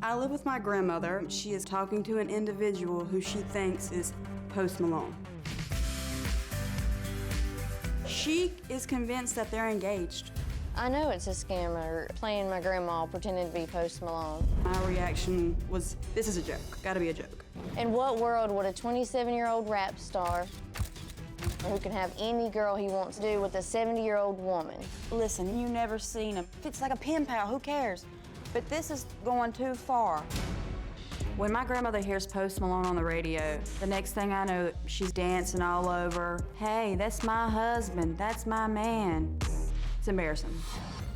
I live with my grandmother. She is talking to an individual who she thinks is Post Malone. She is convinced that they're engaged. I know it's a scammer playing my grandma, pretending to be Post Malone. My reaction was, this is a joke. Gotta be a joke. In what world would a 27-year-old rap star who can have any girl he wants to do with a 70-year-old woman? Listen, you never seen him. If it's like a pen pal, who cares? But this is going too far. When my grandmother hears Post Malone on the radio, the next thing I know, she's dancing all over. Hey, that's my husband. That's my man. It's embarrassing.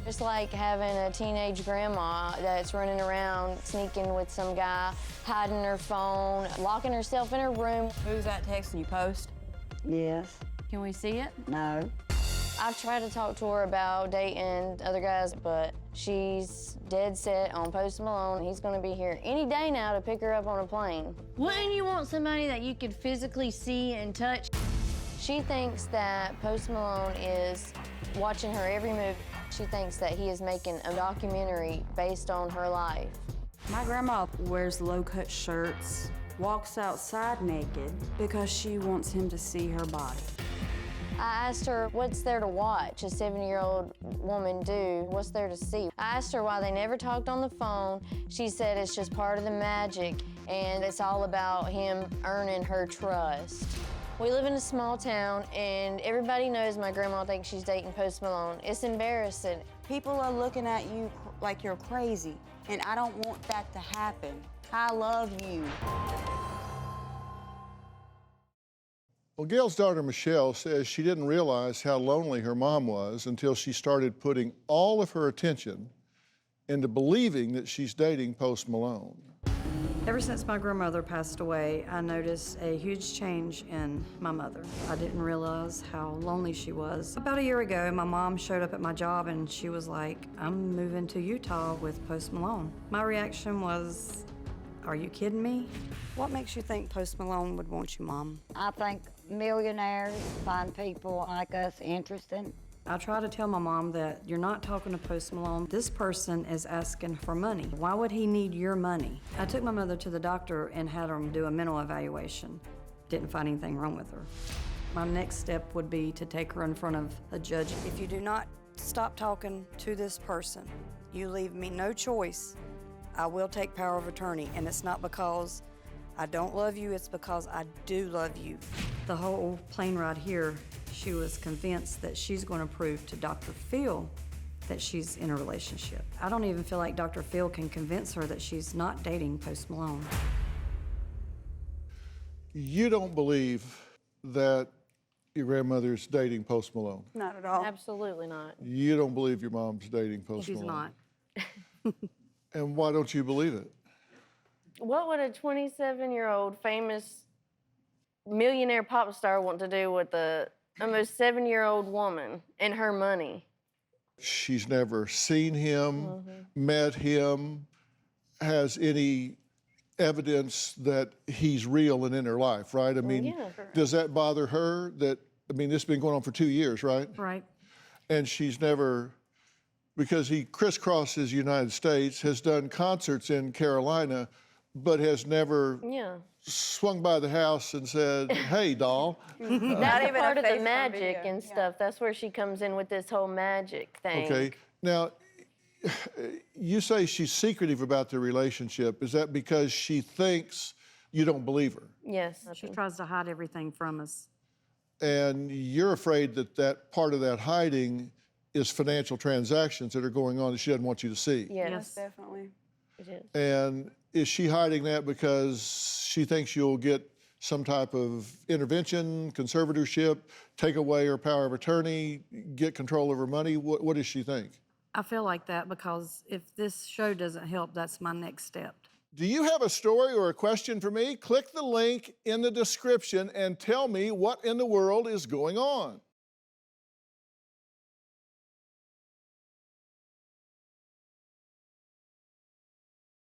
It's like having a teenage grandma that's running around, sneaking with some guy, hiding her phone, locking herself in her room. Who's that texting you, Post? Yes. Can we see it? No. I've tried to talk to her about dating other guys, but she's dead set on Post Malone. He's gonna be here any day now to pick her up on a plane. Wouldn't you want somebody that you could physically see and touch? She thinks that Post Malone is watching her every move. She thinks that he is making a documentary based on her life. My grandma wears low-cut shirts, walks outside naked because she wants him to see her body. I asked her, what's there to watch a 70-year-old woman do? What's there to see? I asked her why they never talked on the phone. She said it's just part of the magic, and it's all about him earning her trust. We live in a small town, and everybody knows my grandma thinks she's dating Post Malone. It's embarrassing. People are looking at you like you're crazy, and I don't want that to happen. I love you. Well, Gail's daughter, Michelle, says she didn't realize how lonely her mom was until she started putting all of her attention into believing that she's dating Post Malone. Ever since my grandmother passed away, I noticed a huge change in my mother. I didn't realize how lonely she was. About a year ago, my mom showed up at my job and she was like, I'm moving to Utah with Post Malone. My reaction was, are you kidding me? What makes you think Post Malone would want you, Mom? I think millionaires find people like us interesting. I try to tell my mom that you're not talking to Post Malone. This person is asking for money. Why would he need your money? I took my mother to the doctor and had him do a mental evaluation. Didn't find anything wrong with her. My next step would be to take her in front of a judge. If you do not stop talking to this person, you leave me no choice. I will take power of attorney, and it's not because I don't love you, it's because I do love you. The whole plane ride here, she was convinced that she's going to prove to Dr. Phil that she's in a relationship. I don't even feel like Dr. Phil can convince her that she's not dating Post Malone. You don't believe that your grandmother's dating Post Malone? Not at all. Absolutely not. You don't believe your mom's dating Post She's Malone? not. And why don't you believe it? What would a 27-year-old famous millionaire pop star want to do with a almost 7-year-old woman and her money? She's never seen him, met him, has any evidence that he's real and in her life, right? I mean, yeah. Does that bother her? That, I mean, this has been going on for 2 years, right? Right. And she's never, because he crisscrosses the United States, has done concerts in Carolina, but has never swung by the house and said, hey, doll. That's even a part of the FaceTime magic video. and stuff. That's where she comes in with this whole magic thing. Okay. Now, you say she's secretive about the relationship. Is that because she thinks you don't believe her? Yes. She tries to hide everything from us. And you're afraid that that part of that hiding is financial transactions that are going on that she doesn't want you to see. Yes. Definitely. It is. And is she hiding that because she thinks you'll get some type of intervention, conservatorship, take away her power of attorney, get control of her money? What does she think? I feel like that because if this show doesn't help, that's my next step. Do you have a story or a question for me? Click the link in the description and tell me what in the world is going on.